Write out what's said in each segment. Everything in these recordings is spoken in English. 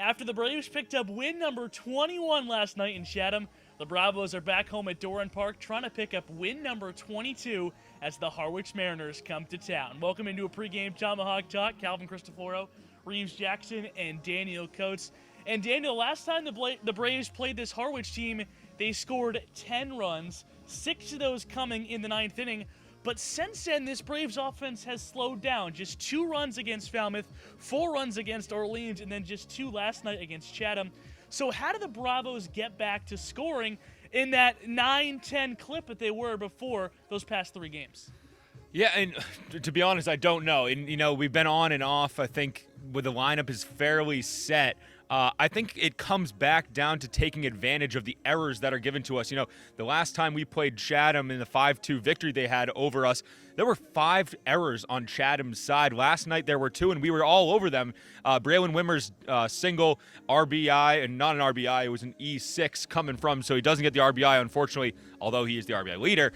After the Braves picked up win number 21 last night in Chatham, the Bravos are back home at Doran Park trying to pick up win number 22 as the Harwich Mariners come to town. Welcome into a pregame Tomahawk Talk. Calvin Christoforo, Reeves Jackson, and Daniel Coates. And Daniel, last time the Braves played this Harwich team, they scored 10 runs, 6 of those coming in the 9th inning. But since then, this Braves offense has slowed down. Just 2 runs against Falmouth, 4 runs against Orleans, and then just 2 last night against Chatham. So how do the Bravos get back to scoring in that 9-10 clip that they were before those past 3 games? Yeah, and to be honest, I don't know. And, we've been on and off. I think the lineup is fairly set. I think it comes back down to taking advantage of the errors that are given to us. The last time we played Chatham in the 5-2 victory they had over us, there were 5 errors on Chatham's side. Last night there were 2, and we were all over them. Braylon Wimmer's single RBI, and not an RBI, it was an E6 coming from, so he doesn't get the RBI, unfortunately, although he is the RBI leader.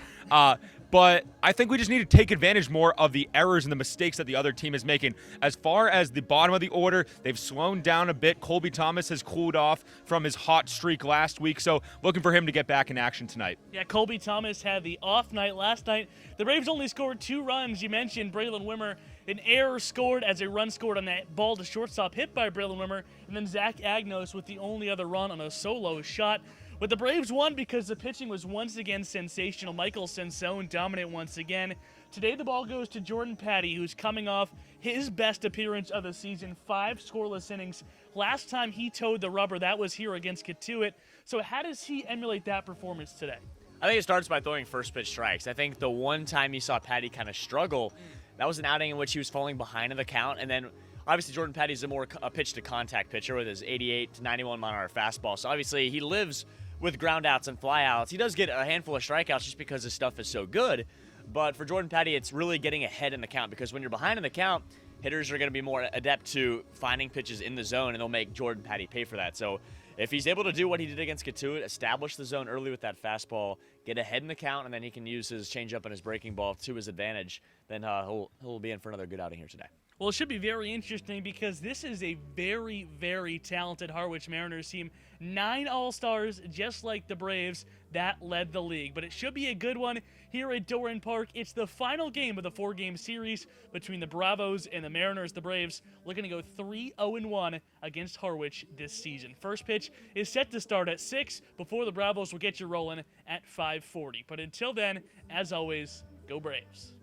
But I think we just need to take advantage more of the errors and the mistakes that the other team is making. As far as the bottom of the order, they've slowed down a bit. Colby Thomas has cooled off from his hot streak last week, so looking for him to get back in action tonight. Yeah, Colby Thomas had the off night last night. The Braves only scored 2 runs. You mentioned Braylon Wimmer. An error scored as a run scored on that ball to shortstop hit by Braylon Wimmer, and then Zach Agnos with the only other run on a solo shot. But the Braves won because the pitching was once again sensational. Michael Sansone dominant once again. Today the ball goes to Jordan Patty, who's coming off his best appearance of the season, 5 scoreless innings. Last time he towed the rubber, that was here against Katuitt. So how does he emulate that performance today? I think it starts by throwing first pitch strikes. I think the one time you saw Patty kind of struggle, that was an outing in which he was falling behind in the count, and then obviously Jordan Patty's a pitch-to-contact pitcher with his 88 to 91 mile-an-hour fastball. So obviously he lives with groundouts and flyouts. He does get a handful of strikeouts just because his stuff is so good. But for Jordan Patty, it's really getting ahead in the count, because when you're behind in the count, hitters are going to be more adept to finding pitches in the zone, and they'll make Jordan Patty pay for that. So if he's able to do what he did against Katuitt, establish the zone early with that fastball, get ahead in the count, and then he can use his changeup and his breaking ball to his advantage, then he'll be in for another good outing here today. Well, it should be very interesting because this is a very, very talented Harwich Mariners team. 9 All-Stars, just like the Braves, that led the league. But it should be a good one here at Doran Park. It's the final game of the 4-game series between the Bravos and the Mariners. The Braves looking to go 3-0-1 against Harwich this season. First pitch is set to start at 6 before the Bravos will get you rolling at 5:40. But until then, as always, go Braves.